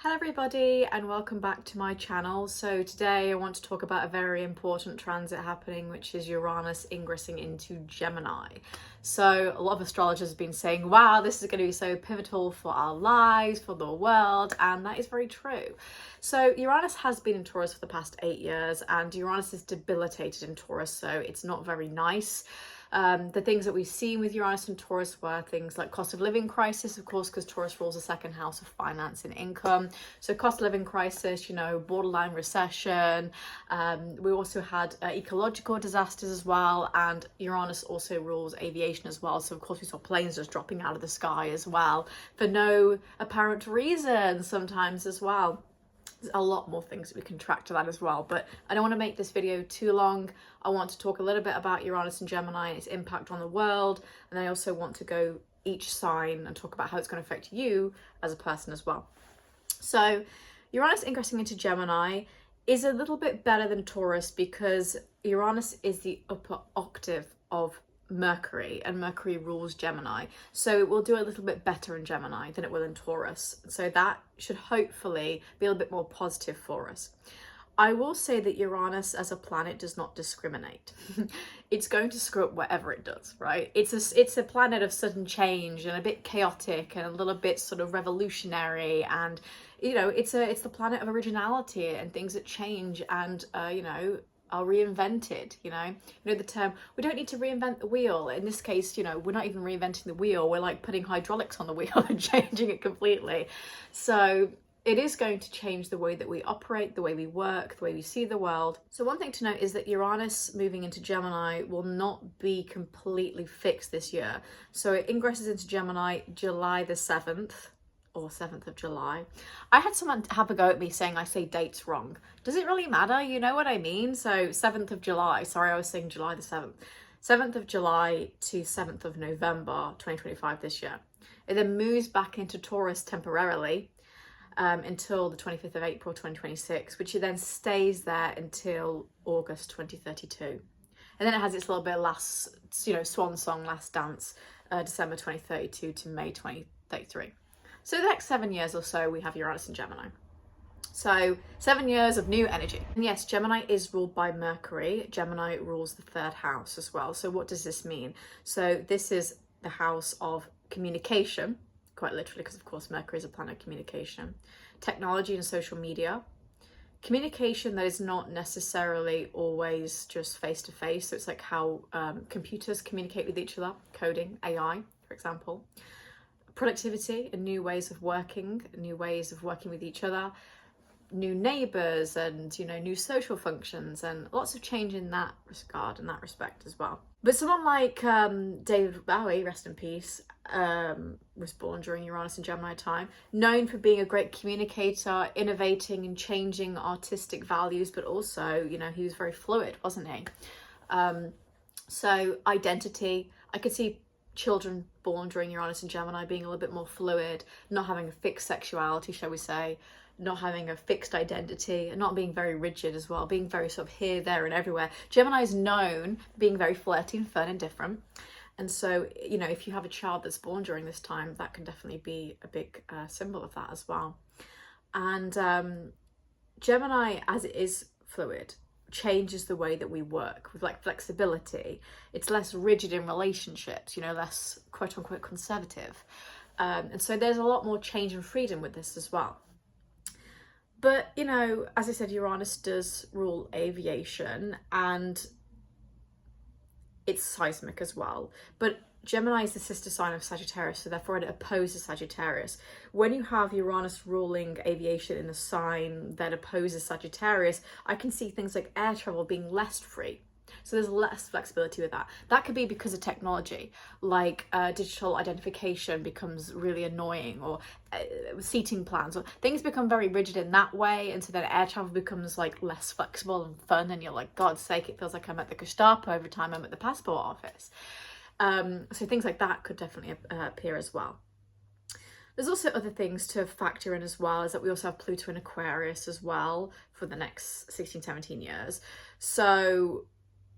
Hello everybody and welcome back to my channel. So today I want to talk about a very important transit happening, which is Uranus ingressing into Gemini. So a lot of astrologers have been saying, wow, this is going to be so pivotal for our lives, for the world, and that is very true. So Uranus has been in Taurus for the past 8 years, and Uranus is debilitated in Taurus, so it's not very nice. The things that we've seen with Uranus and Taurus were things like cost of living crisis, of course, because Taurus rules the second house of finance and income. So cost of living crisis, borderline recession. We also had ecological disasters as well, and Uranus also rules aviation as well. So of course we saw planes just dropping out of the sky as well for no apparent reason sometimes as well. There's a lot more things that we can track to that as well, but I don't want to make this video too long. I want to talk a little bit about Uranus and Gemini and its impact on the world, and I also want to go each sign and talk about how it's going to affect you as a person as well. So Uranus ingressing into Gemini is a little bit better than Taurus because Uranus is the upper octave of Mercury, and Mercury rules Gemini, so it will do a little bit better in Gemini than it will in Taurus, so that should hopefully be a little bit more positive for us. I will say that Uranus as a planet does not discriminate. It's going to screw up whatever it does, right? It's a planet of sudden change and a bit chaotic and a little bit sort of revolutionary, and it's the planet of originality and things that change and are reinvented. The term, we don't need to reinvent the wheel. In this case, we're not even reinventing the wheel, we're like putting hydraulics on the wheel and changing it completely. So it is going to change the way that we operate, the way we work, the way we see the world. So one thing to note is that Uranus moving into Gemini will not be completely fixed this year. So it ingresses into Gemini July the 7th, or 7th of July. I had someone have a go at me saying I say dates wrong. Does it really matter? You know what I mean? So 7th of July, sorry, I was saying July the 7th. 7th of July to 7th of November 2025 this year. It then moves back into Taurus temporarily until the 25th of April 2026, which it then stays there until August 2032. And then it has its little bit of last, swan song, last dance, December 2032 to May 2033. So the next 7 years or so, we have Uranus and Gemini. So 7 years of new energy. And yes, Gemini is ruled by Mercury. Gemini rules the third house as well. So what does this mean? So this is the house of communication, quite literally, because of course Mercury is a planet of communication, technology and social media, communication that is not necessarily always just face-to-face. So it's like how computers communicate with each other, coding, AI, for example. Productivity and new ways of working with each other, new neighbours and new social functions, and lots of change in that regard and that respect as well. But someone like David Bowie, rest in peace, was born during Uranus and Gemini time, known for being a great communicator, innovating and changing artistic values, but also he was very fluid, wasn't he? So identity, I could see children born during Uranus and Gemini being a little bit more fluid, not having a fixed sexuality, shall we say, not having a fixed identity, and not being very rigid as well, being very sort of here, there and everywhere. Gemini is known for being very flirty and fun and different. And so, if you have a child that's born during this time, that can definitely be a big symbol of that as well. And Gemini, as it is fluid, changes the way that we work with like flexibility. It's less rigid in relationships, less quote unquote conservative. And so there's a lot more change and freedom with this as well. But, as I said, Uranus does rule aviation and it's seismic as well. But Gemini is the sister sign of Sagittarius, so therefore it opposes Sagittarius. When you have Uranus ruling aviation in a sign that opposes Sagittarius, I can see things like air travel being less free. So there's less flexibility with that. That could be because of technology, like digital identification becomes really annoying, or seating plans, or things become very rigid in that way, and so then air travel becomes like less flexible and fun, and you're like, God's sake, it feels like I'm at the Gestapo every time I'm at the passport office. So things like that could definitely appear as well. There's also other things to factor in as well, is that we also have Pluto in Aquarius as well for the next 16-17 years. So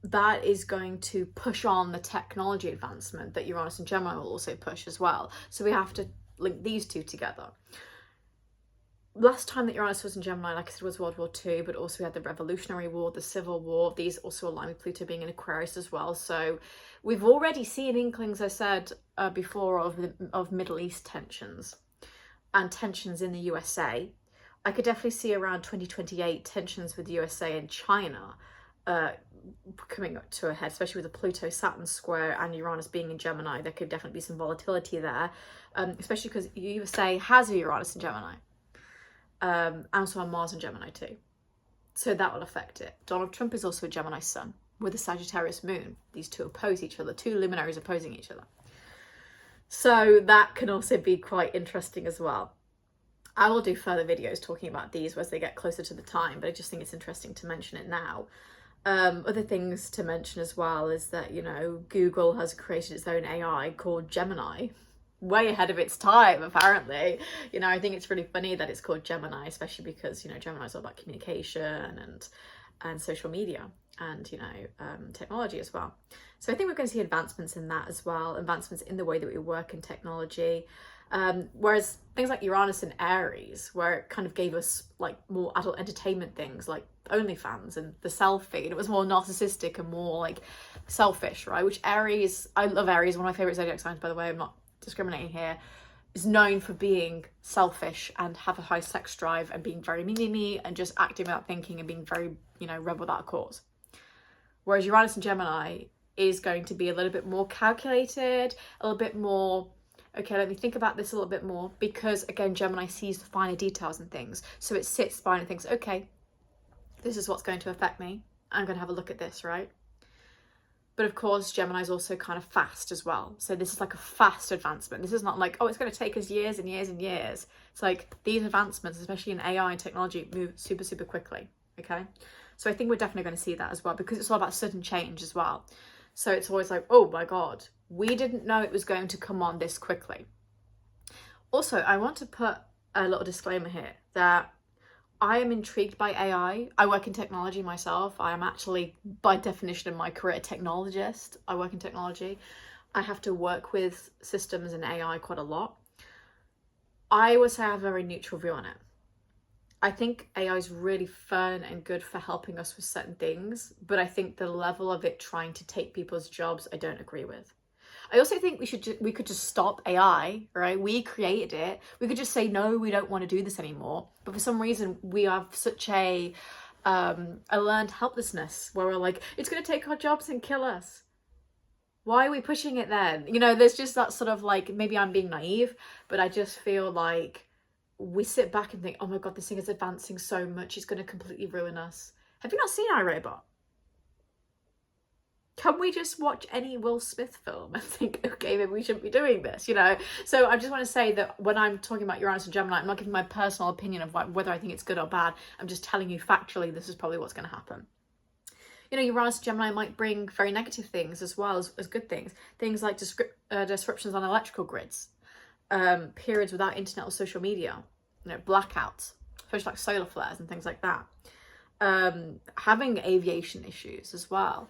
that is going to push on the technology advancement that Uranus and Gemini will also push as well. So we have to link these two together. last time that Uranus was in Gemini, like I said, was World War II, but also we had the Revolutionary War, the Civil War. These also align with Pluto being in Aquarius as well. So we've already seen inklings, I said before, of Middle East tensions and tensions in the USA. I could definitely see around 2028 tensions with the USA and China coming up to a head, especially with the Pluto-Saturn square and Uranus being in Gemini. There could definitely be some volatility there, especially because USA has a Uranus in Gemini. And also on Mars and Gemini too. So that will affect it. Donald Trump is also a Gemini sun with a Sagittarius moon. These two oppose each other, two luminaries opposing each other. So that can also be quite interesting as well. I will do further videos talking about these as they get closer to the time, but I just think it's interesting to mention it now. Other things to mention as well is that, you know, Google has created its own AI called Gemini, way ahead of its time, apparently. You know, I think it's really funny that it's called Gemini, especially because, you know, Gemini is all about communication and social media and, you know, technology as well. So I think we're going to see advancements in that as well, advancements in the way that we work in technology. Whereas things like Uranus and Aries, where it kind of gave us like more adult entertainment things like OnlyFans and the selfie, and it was more narcissistic and more like selfish, right? Which Aries, I love Aries, one of my favorite zodiac signs, by the way, I'm not discriminating here, is known for being selfish and have a high sex drive and being very me and just acting without thinking and being very, you know, rebel without a cause. Whereas Uranus and Gemini is going to be a little bit more calculated, a little bit more, okay, let me think about this a little bit more, because again, Gemini sees the finer details and things. So it sits by and thinks, okay, this is what's going to affect me. I'm going to have a look at this, right? But of course, Gemini is also kind of fast as well. So this is like a fast advancement. This is not like, oh, it's going to take us years and years and years. It's like these advancements, especially in AI and technology, move super, super quickly, okay? So I think we're definitely going to see that as well, because it's all about sudden change as well. So it's always like, oh my God, we didn't know it was going to come on this quickly. Also, I want to put a little disclaimer here that I am intrigued by AI. I work in technology myself. I am actually, by definition of my career, a technologist. I work in technology. I have to work with systems and AI quite a lot. I would say I have a very neutral view on it. I think AI is really fun and good for helping us with certain things, but I think the level of it trying to take people's jobs, I don't agree with. I also think we could just stop AI, right? We created it. We could just say, no, we don't want to do this anymore. But for some reason, we have such a learned helplessness where we're like, it's going to take our jobs and kill us. Why are we pushing it then? You know, there's just that sort of like, maybe I'm being naive, but I just feel like we sit back and think, oh my God, this thing is advancing so much. It's going to completely ruin us. Have you not seen iRobot? Can we just watch any Will Smith film and think, okay, maybe we shouldn't be doing this, you know? So I just want to say that when I'm talking about Uranus and Gemini, I'm not giving my personal opinion of whether I think it's good or bad. I'm just telling you factually, this is probably what's going to happen. You know, Uranus and Gemini might bring very negative things as well as good things. Things like disruptions on electrical grids, periods without internet or social media, you know, blackouts, especially like solar flares and things like that. Having aviation issues as well.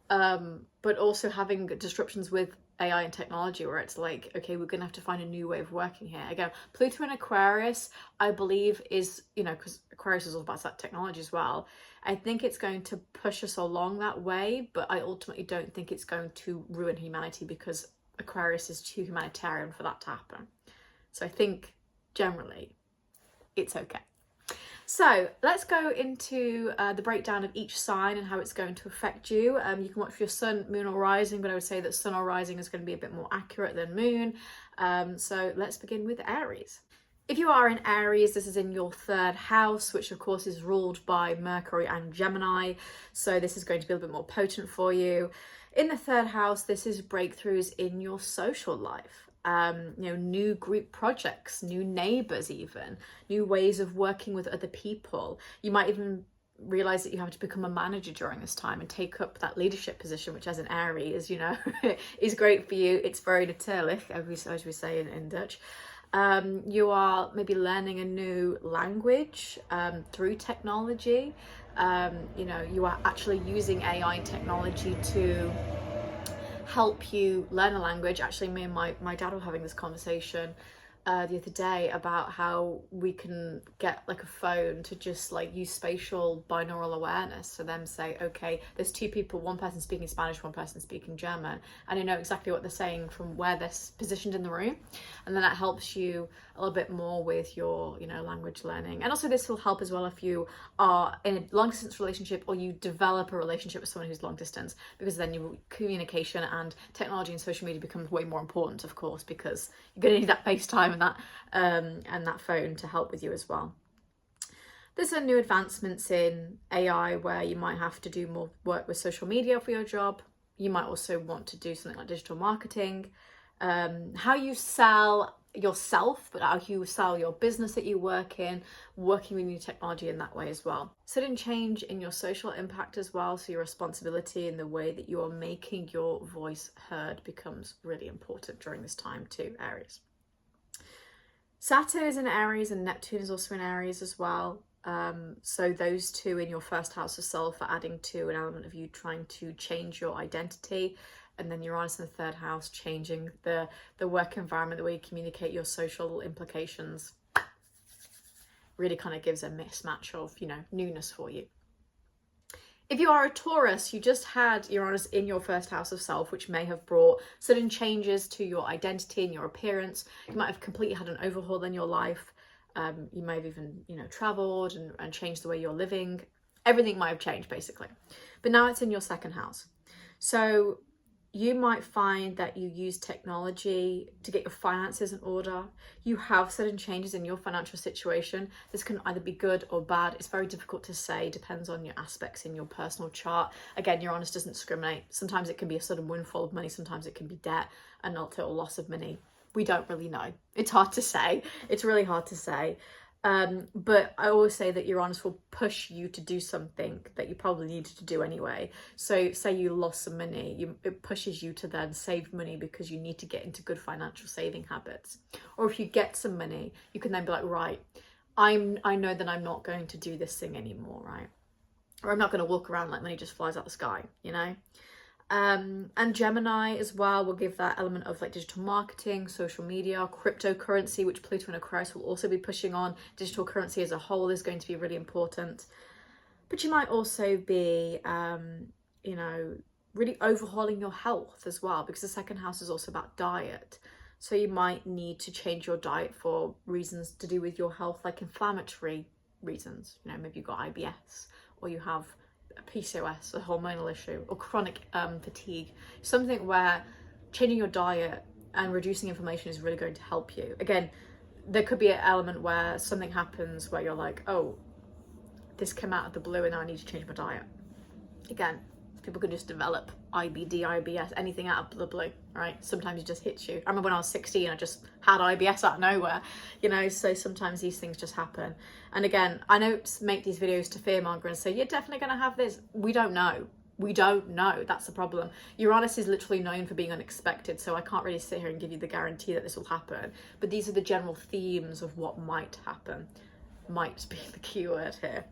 But also having disruptions with AI and technology where it's like, okay, we're going to have to find a new way of working here. Again, Pluto in Aquarius, I believe is, you know, because Aquarius is all about that technology as well. I think it's going to push us along that way, but I ultimately don't think it's going to ruin humanity because Aquarius is too humanitarian for that to happen. So I think generally it's okay. So let's go into the breakdown of each sign and how it's going to affect you. You can watch for your sun, moon or rising, but I would say that sun or rising is going to be a bit more accurate than moon. So let's begin with Aries. If you are in Aries, this is in your third house, which of course is ruled by Mercury and Gemini. So this is going to be a little bit more potent for you. In the third house, this is breakthroughs in your social life. You know, new group projects, new neighbors, even new ways of working with other people. You might even realize that you have to become a manager during this time and take up that leadership position, which as an Aries, you know, is great for you. It's very natuurlijk, as we say in Dutch. You are maybe learning a new language through technology. You know, you are actually using AI and technology to help you learn a language. Actually, me and my dad were having this conversation the other day about how we can get like a phone to just like use spatial binaural awareness. So them say, okay, there's two people, one person speaking Spanish, one person speaking German, and I know exactly what they're saying from where they're positioned in the room. And then that helps you a little bit more with your, you know, language learning. And also this will help as well if you are in a long distance relationship or you develop a relationship with someone who's long distance, because then your communication and technology and social media becomes way more important, of course, because you're going to need that FaceTime and that phone to help with you as well. There's some new advancements in AI where you might have to do more work with social media for your job. You might also want to do something like digital marketing, how you sell yourself, but how you sell your business that you work in, working with new technology in that way as well. Sudden change in your social impact as well, so your responsibility in the way that you are making your voice heard becomes really important during this time too, Aries. Saturn is in Aries and Neptune is also in Aries as well. So those two in your first house of self are adding to an element of you trying to change your identity. And then Uranus in the third house, changing the work environment, the way you communicate, your social implications. Really kind of gives a mismatch of, you know, newness for you. If you are a Taurus, you just had Uranus in your first house of self, which may have brought sudden changes to your identity and your appearance. You might have completely had an overhaul in your life. You may have even, you know, traveled and changed the way you're living. Everything might have changed basically. But now it's in your second house. So you might find that you use technology to get your finances in order. You have sudden changes in your financial situation. This can either be good or bad. It's very difficult to say, depends on your aspects in your personal chart. Again, Uranus doesn't discriminate. Sometimes it can be a sudden windfall of money, sometimes it can be debt and a total loss of money. We don't really know. It's hard to say. It's really hard to say. But I always say that Uranus will push you to do something that you probably needed to do anyway. So say you lost some money, it pushes you to then save money because you need to get into good financial saving habits. Or if you get some money, you can then be like, right, I know that I'm not going to do this thing anymore, right? Or I'm not going to walk around like money just flies out the sky, you know? And Gemini as well will give that element of like digital marketing, social media, cryptocurrency, which Pluto and Aquarius will also be pushing on. Digital currency as a whole is going to be really important. But you might also be, you know, really overhauling your health as well, because the second house is also about diet. So you might need to change your diet for reasons to do with your health, like inflammatory reasons. You know, maybe you've got IBS or you have PCOS, a hormonal issue, or chronic fatigue, something where changing your diet and reducing inflammation is really going to help you. Again, there could be an element where something happens where you're like, oh, this came out of the blue and now I need to change my diet. Again, people can just develop IBD, IBS, anything out of the blue, right? Sometimes it just hits you. I remember when I was 16, I just had IBS out of nowhere, you know, so sometimes these things just happen. And again, I don't make these videos to fearmonger and say, you're definitely going to have this. We don't know. We don't know. That's the problem. Uranus is literally known for being unexpected, so I can't really sit here and give you the guarantee that this will happen. But these are the general themes of what might happen. Might be the key word here.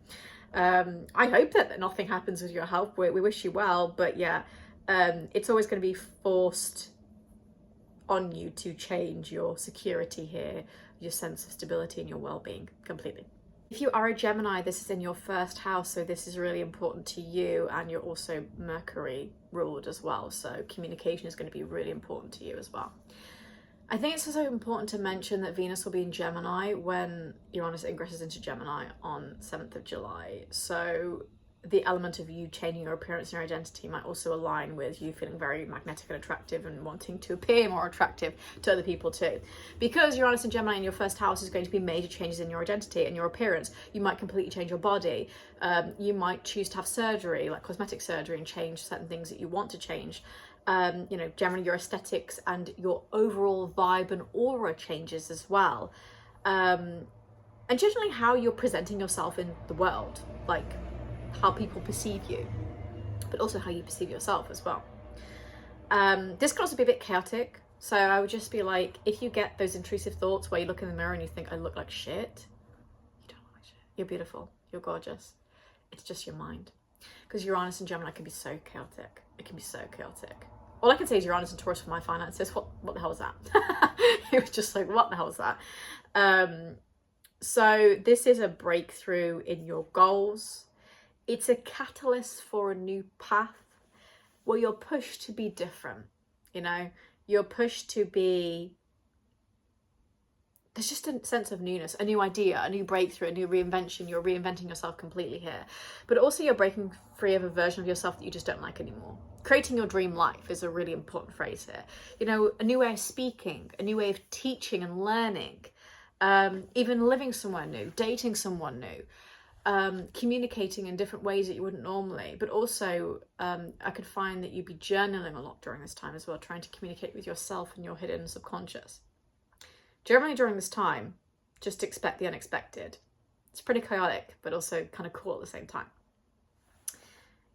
I hope that nothing happens with your health. We wish you well, but yeah, it's always going to be forced on you to change your security here, your sense of stability and your well-being completely. If you are a Gemini, this is in your first house, so this is really important to you, and you're also Mercury ruled as well, so communication is going to be really important to you as well. I think it's also important to mention that Venus will be in Gemini when Uranus ingresses into Gemini on 7th of July. So the element of you changing your appearance and your identity might also align with you feeling very magnetic and attractive and wanting to appear more attractive to other people too. Because Uranus and Gemini in your first house is going to be major changes in your identity and your appearance. You might completely change your body. You might choose to have surgery, like cosmetic surgery, and change certain things that you want to change. You know, generally your aesthetics and your overall vibe and aura changes as well. And generally how you're presenting yourself in the world, like how people perceive you, but also how you perceive yourself as well. This can also be a bit chaotic. So I would just be like, if you get those intrusive thoughts where you look in the mirror and you think, I look like shit, you don't look like shit. You're beautiful. You're gorgeous. It's just your mind. Because Uranus and Gemini can be so chaotic. It can be so chaotic. all I can say is Uranus and Taurus for my finances. What the hell was that? It was just like, what the hell was that? So this is a breakthrough in your goals. It's a catalyst for a new path where you're pushed to be different. You know, you're pushed to be, there's just a sense of newness, a new idea, a new breakthrough, a new reinvention. You're reinventing yourself completely here. But also you're breaking free of a version of yourself that you just don't like anymore. Creating your dream life is a really important phrase here. You know, a new way of speaking, a new way of teaching and learning, even living somewhere new, dating someone new, communicating in different ways that you wouldn't normally. But also I could find that you'd be journaling a lot during this time as well, trying to communicate with yourself and your hidden subconscious. Generally during this time, just expect the unexpected. It's pretty chaotic, but also kind of cool at the same time.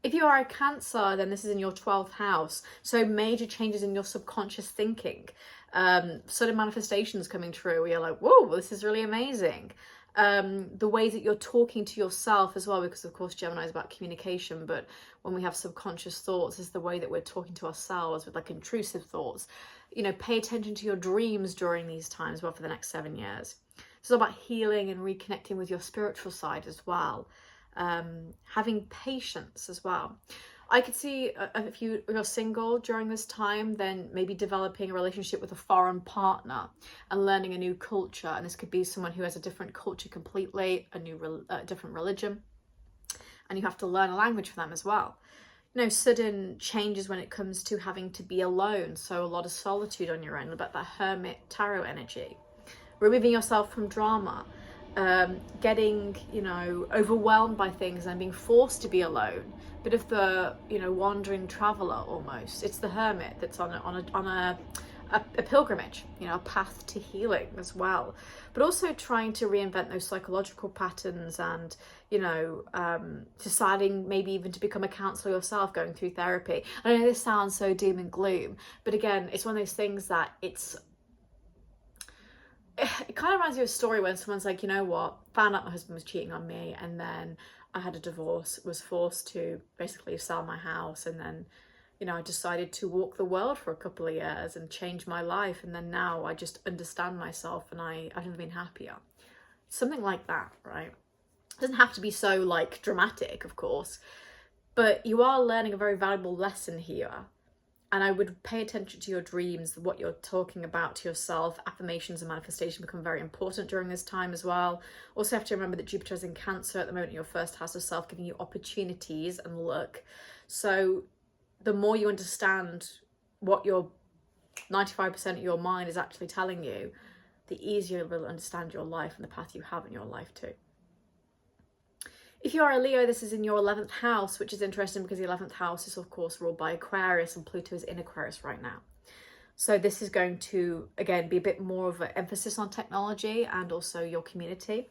If you are a Cancer, then this is in your 12th house. So major changes in your subconscious thinking, sudden manifestations coming true where you're like, whoa, this is really amazing. The way that you're talking to yourself as well, because of course Gemini is about communication, but when we have subconscious thoughts, is the way that we're talking to ourselves with like intrusive thoughts. You know, pay attention to your dreams during these times, well, for the next 7 years. It's all about healing and reconnecting with your spiritual side as well. Having patience as well. I could see if you're single during this time, then maybe developing a relationship with a foreign partner and learning a new culture. And this could be someone who has a different culture completely, different religion. And you have to learn a language for them as well. You know, sudden changes when it comes to having to be alone. So a lot of solitude on your own, about that hermit tarot energy. Removing yourself from drama. Getting, you know, overwhelmed by things and being forced to be alone. Bit of the, you know, wandering traveler almost. It's the hermit that's on a pilgrimage, you know, a path to healing as well. But also trying to reinvent those psychological patterns and, you know, deciding maybe even to become a counsellor yourself, going through therapy. I know this sounds so doom and gloom, but again, it's one of those things that it kind of reminds me of a story when someone's like, you know what, found out my husband was cheating on me, and then I had a divorce, was forced to basically sell my house, and then, you know, I decided to walk the world for a couple of years and change my life, and then now I just understand myself and I've never been happier. Something like that, right? It doesn't have to be so like dramatic, of course, but you are learning a very valuable lesson here. And I would pay attention to your dreams, what you're talking about to yourself. Affirmations and manifestation become very important during this time as well. Also have to remember that Jupiter is in Cancer at the moment in your first house of self, giving you opportunities and luck. So the more you understand what your 95% of your mind is actually telling you, the easier you will understand your life and the path you have in your life too. If you are a Leo, this is in your 11th house, which is interesting because the 11th house is, of course, ruled by Aquarius, and Pluto is in Aquarius right now. So this is going to, again, be a bit more of an emphasis on technology and also your community.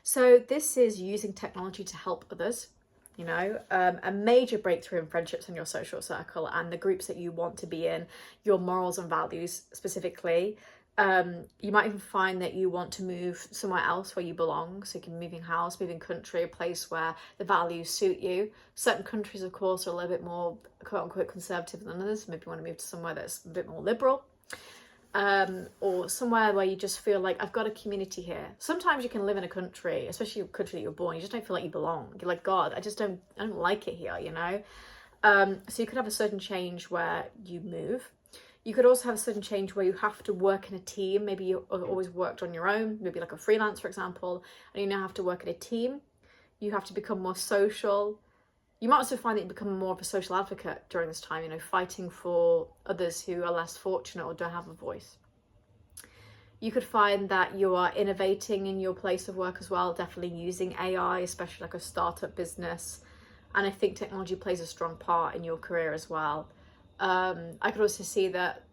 So this is using technology to help others, you know, a major breakthrough in friendships in your social circle and the groups that you want to be in, your morals and values specifically. You might even find that you want to move somewhere else where you belong. So you can be moving house, moving country, a place where the values suit you. Certain countries, of course, are a little bit more quote unquote conservative than others. Maybe you want to move to somewhere that's a bit more liberal. Or somewhere where you just feel like, I've got a community here. Sometimes you can live in a country, especially a country that you're born, you just don't feel like you belong. You're like, God, I don't like it here, you know? So you could have a certain change where you move. You could also have a sudden change where you have to work in a team. Maybe you've always worked on your own, maybe like a freelance, for example, and you now have to work in a team. You have to become more social. You might also find that you become more of a social advocate during this time, you know, fighting for others who are less fortunate or don't have a voice. You could find that you are innovating in your place of work as well, definitely using AI, especially like a startup business. And I think technology plays a strong part in your career as well. I could also see that,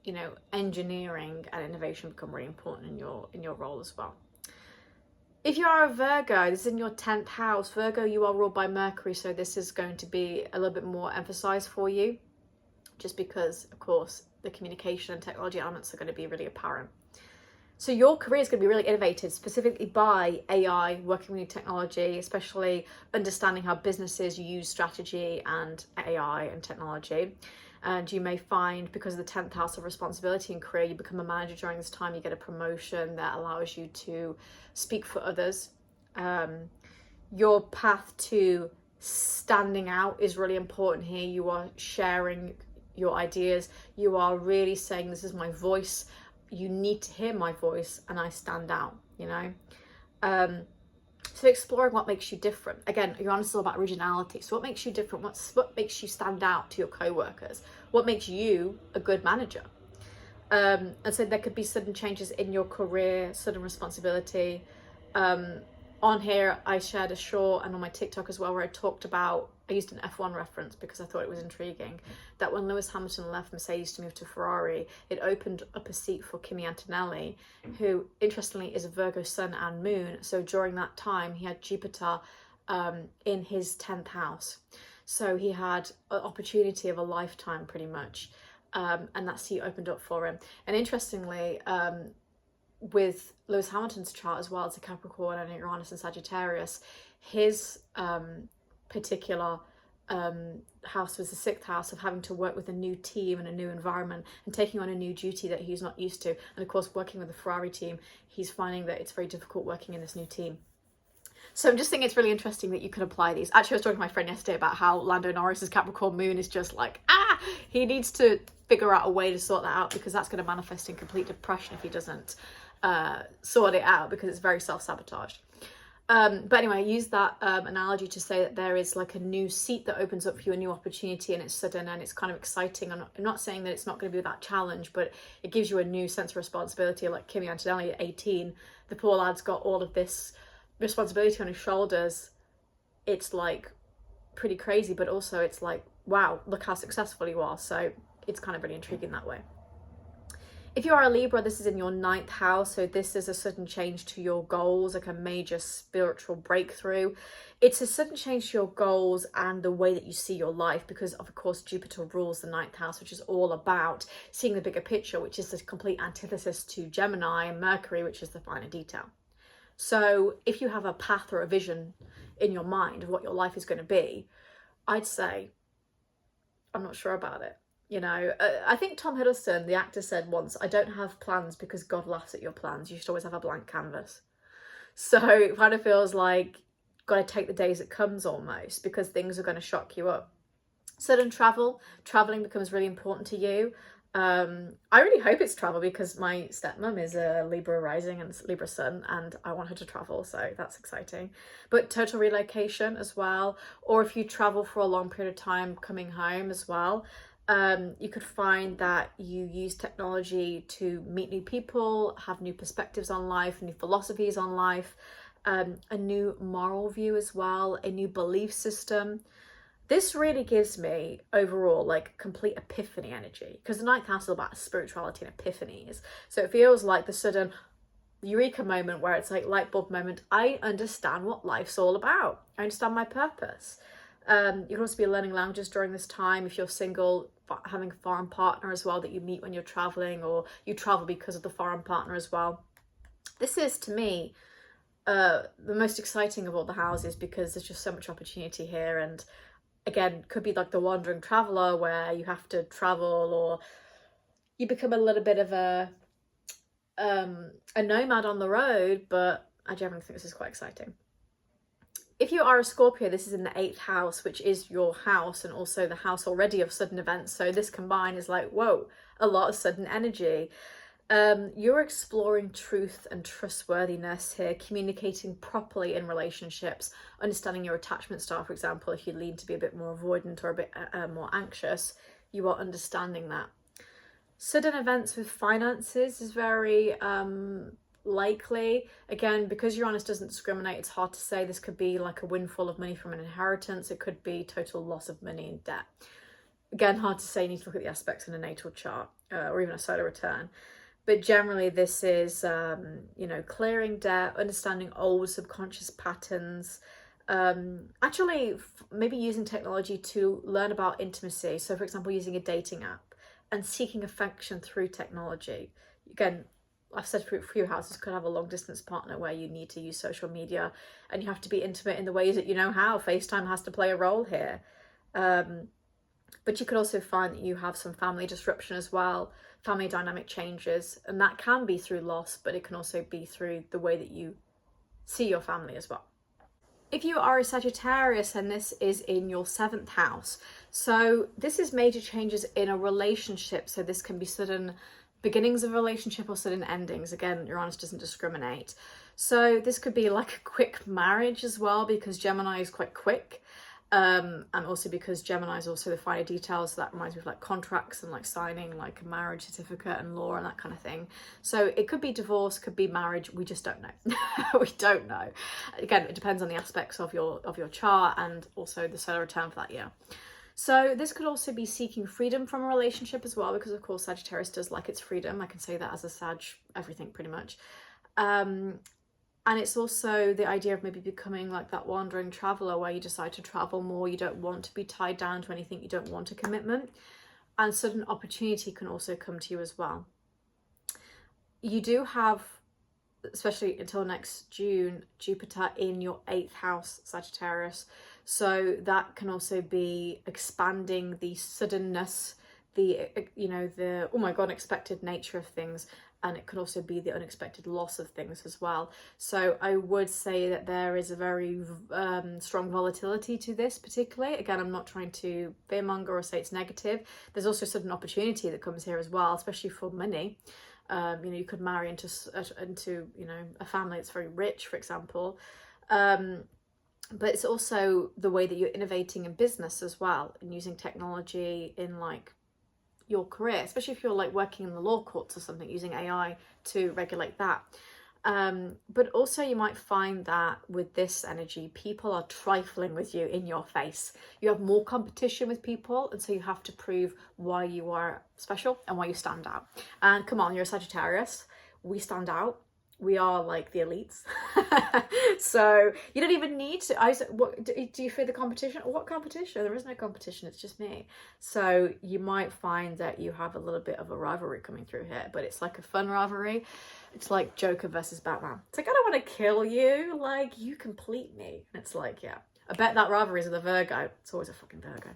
you know, engineering and innovation become really important in your role as well. If you are a Virgo, this is in your 10th house. Virgo, you are ruled by Mercury, so this is going to be a little bit more emphasized for you, just because, of course, the communication and technology elements are going to be really apparent. So your career is going to be really innovated, specifically by AI, working with technology, especially understanding how businesses use strategy and AI and technology. And you may find, because of the 10th house of responsibility and career, you become a manager during this time. You get a promotion that allows you to speak for others. Your path to standing out is really important here. You are sharing your ideas. You are really saying, this is my voice. You need to hear my voice, and I stand out, you know. So exploring what makes you different. Again, Uranus is all about originality. So what makes you different? What makes you stand out to your co-workers? What makes you a good manager? And so there could be sudden changes in your career, sudden responsibility. On here, I shared a short, and on my TikTok as well, where I talked about, I used an F1 reference because I thought it was intriguing, that when Lewis Hamilton left Mercedes to move to Ferrari, it opened up a seat for Kimi Antonelli, who interestingly is a Virgo sun and moon. So during that time, he had Jupiter in his 10th house. So he had an opportunity of a lifetime pretty much. And that seat opened up for him. And interestingly, with Lewis Hamilton's chart as well, as a Capricorn and Uranus and Sagittarius, his particular house was the 6th house of having to work with a new team and a new environment and taking on a new duty that he's not used to. And of course, working with the Ferrari team, he's finding that it's very difficult working in this new team. So I'm just thinking it's really interesting that you can apply these. Actually, I was talking to my friend yesterday about how Lando Norris's Capricorn moon is just like, he needs to figure out a way to sort that out, because that's going to manifest in complete depression if he doesn't sort it out, because it's very self-sabotaged. But anyway, I use that analogy to say that there is like a new seat that opens up for you, a new opportunity, and it's sudden and it's kind of exciting. I'm not saying that it's not going to be that challenge, but it gives you a new sense of responsibility. Like Kimi Antonelli at 18, the poor lad's got all of this responsibility on his shoulders. It's like pretty crazy, but also it's like, wow, look how successful he was. So it's kind of really intriguing that way. If you are a Libra, this is in your 9th house. So this is a sudden change to your goals, like a major spiritual breakthrough. It's a sudden change to your goals and the way that you see your life, because of course Jupiter rules the 9th house, which is all about seeing the bigger picture, which is the complete antithesis to Gemini and Mercury, which is the finer detail. So if you have a path or a vision in your mind of what your life is going to be, I'd say, I'm not sure about it. You know, I think Tom Hiddleston, the actor, said once, I don't have plans because God laughs at your plans. You should always have a blank canvas. So it kind of feels like got to take the day as it comes almost, because things are going to shock you up. Sudden traveling becomes really important to you. I really hope it's travel, because my stepmom is a Libra rising and Libra sun, and I want her to travel, so that's exciting. But total relocation as well, or if you travel for a long period of time coming home as well, you could find that you use technology to meet new people, have new perspectives on life, new philosophies on life, a new moral view as well, a new belief system. This really gives me overall like complete epiphany energy, because the 9th house is all about spirituality and epiphanies. So it feels like the sudden eureka moment where it's like light bulb moment. I understand what life's all about. I understand my purpose. You can also be learning languages during this time. If you're single, having a foreign partner as well that you meet when you're traveling, or you travel because of the foreign partner as well. This is, to me, the most exciting of all the houses, because there's just so much opportunity here. And again, could be like the wandering traveler, where you have to travel, or you become a little bit of a nomad on the road. But I generally think this is quite exciting. If you are a Scorpio, this is in the 8th house, which is your house and also the house already of sudden events. So this combined is like, whoa, a lot of sudden energy. You're exploring truth and trustworthiness here, communicating properly in relationships, understanding your attachment style. For example, if you lean to be a bit more avoidant or a bit more anxious, you are understanding that. Sudden events with finances is very likely. Again, because Uranus doesn't discriminate, it's hard to say. This could be like a windfall of money from an inheritance. It could be total loss of money in debt. Again, hard to say. You need to look at the aspects in a natal chart or even a solar return. But generally, this is, you know, clearing debt, understanding old subconscious patterns, actually maybe using technology to learn about intimacy. So, for example, using a dating app and seeking affection through technology. Again, I've said for a few houses could have a long distance partner where you need to use social media and you have to be intimate in the ways that you know how. FaceTime has to play a role here. But you could also find that you have some family disruption as well, family dynamic changes, and that can be through loss, but it can also be through the way that you see your family as well. If you are a Sagittarius, and this is in your 7th house, so this is major changes in a relationship. So this can be sudden beginnings of a relationship or sudden endings. Again, Uranus doesn't discriminate. So this could be like a quick marriage as well, because Gemini is quite quick. And also because Gemini is also the finer details, so that reminds me of like contracts and like signing like a marriage certificate and law and that kind of thing. So it could be divorce, could be marriage, we just don't know. We don't know. Again, it depends on the aspects of your chart and also the solar return for that year. So this could also be seeking freedom from a relationship as well, because of course Sagittarius does like its freedom. I can say that as a Sag, everything pretty much. And it's also the idea of maybe becoming like that wandering traveler, where you decide to travel more, you don't want to be tied down to anything, you don't want a commitment. And sudden opportunity can also come to you as well. You do have, especially until next June, Jupiter in your 8th house, Sagittarius. So that can also be expanding the suddenness, the, you know, the, oh my God, unexpected nature of things. And it could also be the unexpected loss of things as well. So I would say that there is a very strong volatility to this particularly. Again, I'm not trying to fearmonger or say it's negative. There's also sudden opportunity that comes here as well, especially for money. You know, you could marry into you know, a family that's very rich, for example. But it's also the way that you're innovating in business as well, and using technology in like your career, especially if you're like working in the law courts or something, using AI to regulate that. But also you might find that with this energy, people are trifling with you in your face. You have more competition with people, and so you have to prove why you are special and why you stand out. And come on, you're a Sagittarius, we stand out. We are like the elites. So you don't even need to. What do you fear the competition? What competition? There is no competition, it's just me. So you might find that you have a little bit of a rivalry coming through here, but it's like a fun rivalry. It's like Joker versus Batman. It's like, I don't want to kill you, like you complete me. And it's like, yeah, I bet that rivalry is with a Virgo. It's always a fucking Virgo.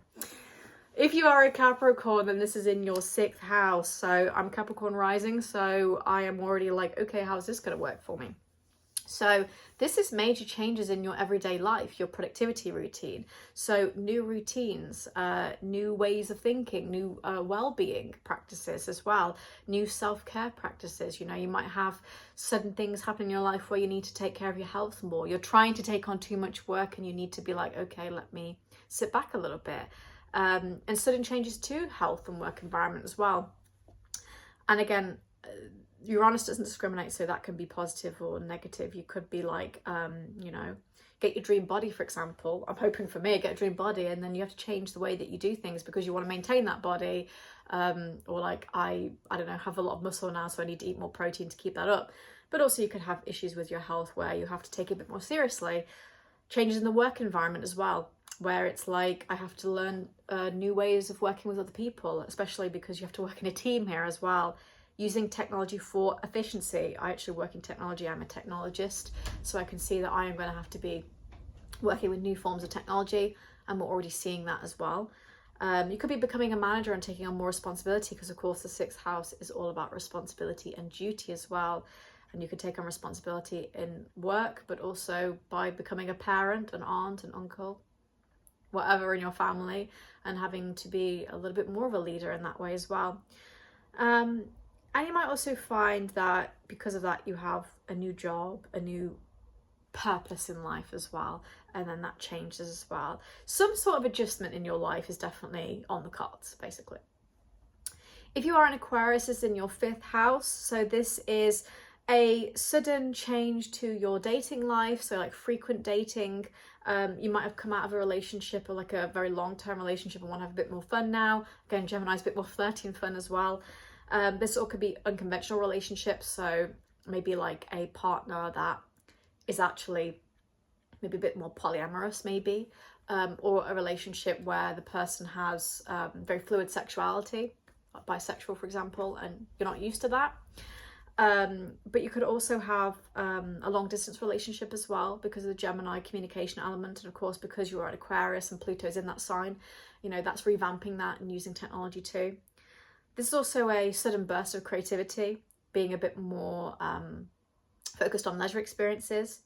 If you are a Capricorn, then this is in your 6th house. So I'm Capricorn rising, so I am already like, okay, how's this going to work for me? So this is major changes in your everyday life, your productivity routine. So new routines, new ways of thinking, new well-being practices as well, new self-care practices. You know, you might have sudden things happen in your life where you need to take care of your health more. You're trying to take on too much work and you need to be like, okay, let me sit back a little bit. And sudden changes to health and work environment as well. And again, Uranus doesn't discriminate, so that can be positive or negative. You could be like, you know, get your dream body, for example. I'm hoping for me, get a dream body, and then you have to change the way that you do things because you want to maintain that body. Or like, I don't know, have a lot of muscle now, so I need to eat more protein to keep that up. But also you could have issues with your health where you have to take it a bit more seriously. Changes in the work environment as well, where it's like I have to learn new ways of working with other people, especially because you have to work in a team here as well. Using technology for efficiency. I actually work in technology. I'm a technologist, so I can see that I am going to have to be working with new forms of technology, and we're already seeing that as well. You could be becoming a manager and taking on more responsibility, because of course the 6th house is all about responsibility and duty as well. And you could take on responsibility in work, but also by becoming a parent, an aunt, an uncle, whatever in your family, and having to be a little bit more of a leader in that way as well. And you might also find that because of that, you have a new job, a new purpose in life as well. And then that changes as well. Some sort of adjustment in your life is definitely on the cards, basically. If you are an Aquarius, this is in your 5th house. So this is a sudden change to your dating life. So like frequent dating. You might have come out of a relationship or like a very long-term relationship and want to have a bit more fun now. Again, Gemini's a bit more flirty and fun as well. This all could be unconventional relationships, so maybe like a partner that is actually maybe a bit more polyamorous maybe, or a relationship where the person has very fluid sexuality, bisexual for example, and you're not used to that. But you could also have a long distance relationship as well, because of the Gemini communication element. And of course, because you're at Aquarius and Pluto's in that sign, you know, that's revamping that and using technology too. This is also a sudden burst of creativity, being a bit more focused on leisure experiences.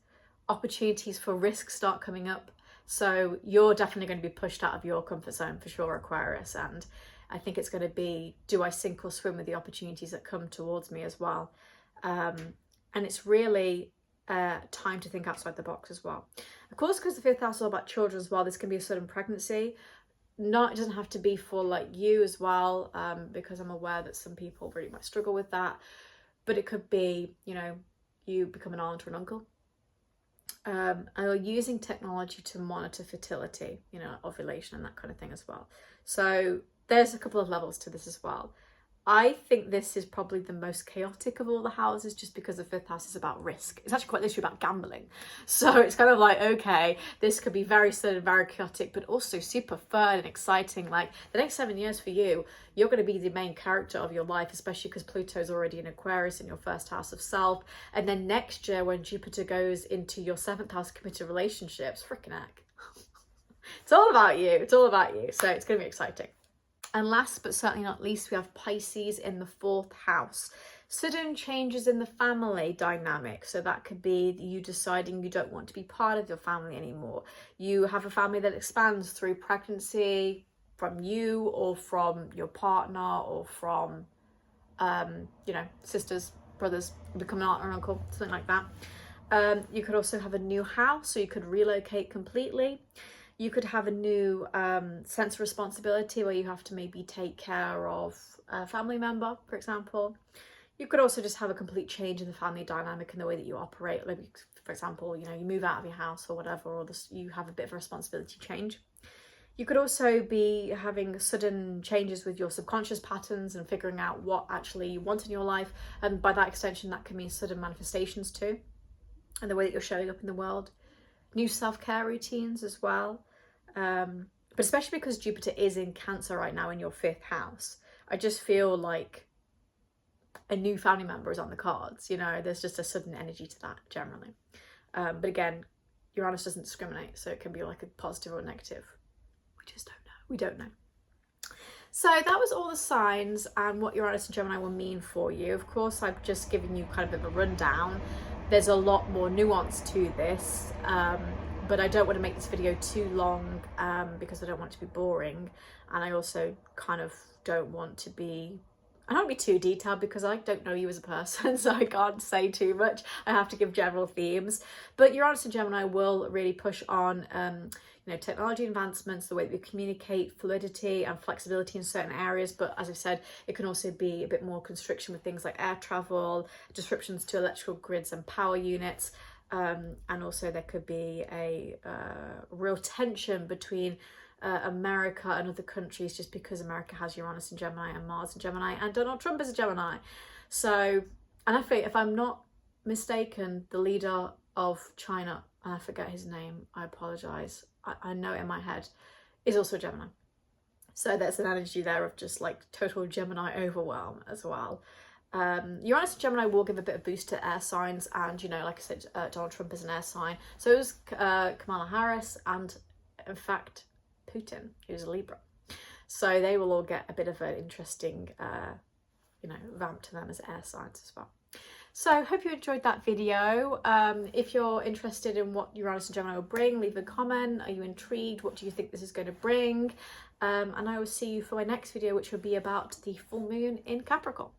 Opportunities for risk start coming up. So you're definitely going to be pushed out of your comfort zone for sure, Aquarius. And I think it's going to be, do I sink or swim with the opportunities that come towards me as well? And it's really time to think outside the box as well. Of course, because the fifth house is all about children as well, this can be a sudden pregnancy. It doesn't have to be for like you as well, because I'm aware that some people really might struggle with that. But it could be, you know, you become an aunt or an uncle. And you're using technology to monitor fertility, you know, ovulation and that kind of thing as well. So there's a couple of levels to this as well. I think this is probably the most chaotic of all the houses, just because the fifth house is about risk. It's actually quite literally about gambling. So it's kind of like, okay, this could be very sudden, very chaotic, but also super fun and exciting. Like the next 7 years for you, you're going to be the main character of your life, especially because Pluto's already in Aquarius in your first house of self. And then next year, when Jupiter goes into your seventh house, committed relationships, freaking heck. It's all about you. It's all about you. So it's going to be exciting. And last but certainly not least, we have Pisces in the fourth house. Sudden changes in the family dynamic. So that could be you deciding you don't want to be part of your family anymore. You have a family that expands through pregnancy, from you or from your partner, or from, you know, sisters, brothers, become an aunt or an uncle, something like that. You could also have a new house, so you could relocate completely. You could have a new sense of responsibility where you have to maybe take care of a family member, for example. You could also just have a complete change in the family dynamic and the way that you operate. Like, for example, you know, you move out of your house or whatever, or you have a bit of a responsibility change. You could also be having sudden changes with your subconscious patterns and figuring out what actually you want in your life. And by that extension, that can mean sudden manifestations too, and the way that you're showing up in the world. New self-care routines as well. But especially because Jupiter is in Cancer right now in your fifth house, I just feel like a new family member is on the cards. You know, there's just a sudden energy to that generally. But again, Uranus doesn't discriminate, so it can be like a positive or a negative. We just don't know. We don't know. So that was all the signs and what Uranus and Gemini will mean for you. Of course, I've just given you kind of a bit of a rundown. There's a lot more nuance to this, but I don't want to make this video too long because I don't want it to be boring. And I also kind of don't want to be too detailed because I don't know you as a person, so I can't say too much. I have to give general themes. But Uranus and Gemini will really push on you know, technology advancements, the way that we communicate, fluidity and flexibility in certain areas. But as I've said, it can also be a bit more constriction with things like air travel, disruptions to electrical grids and power units. And also there could be a real tension between America and other countries, just because America has Uranus and Gemini and Mars and Gemini, and Donald Trump is a Gemini. So, and I think, if I'm not mistaken, the leader of China, and I forget his name, I apologize, I know it in my head, is also a Gemini. So there's an energy there of just like total Gemini overwhelm as well. Uranus and Gemini will give a bit of boost to air signs, and you know, like I said, Donald Trump is an air sign. So is Kamala Harris, and in fact Putin, who's a Libra. So they will all get a bit of an interesting you know, vamp to them as air signs as well. So I hope you enjoyed that video. If you're interested in what Uranus and Gemini will bring, leave a comment. Are you intrigued? What do you think this is going to bring? And I will see you for my next video, which will be about the full moon in Capricorn.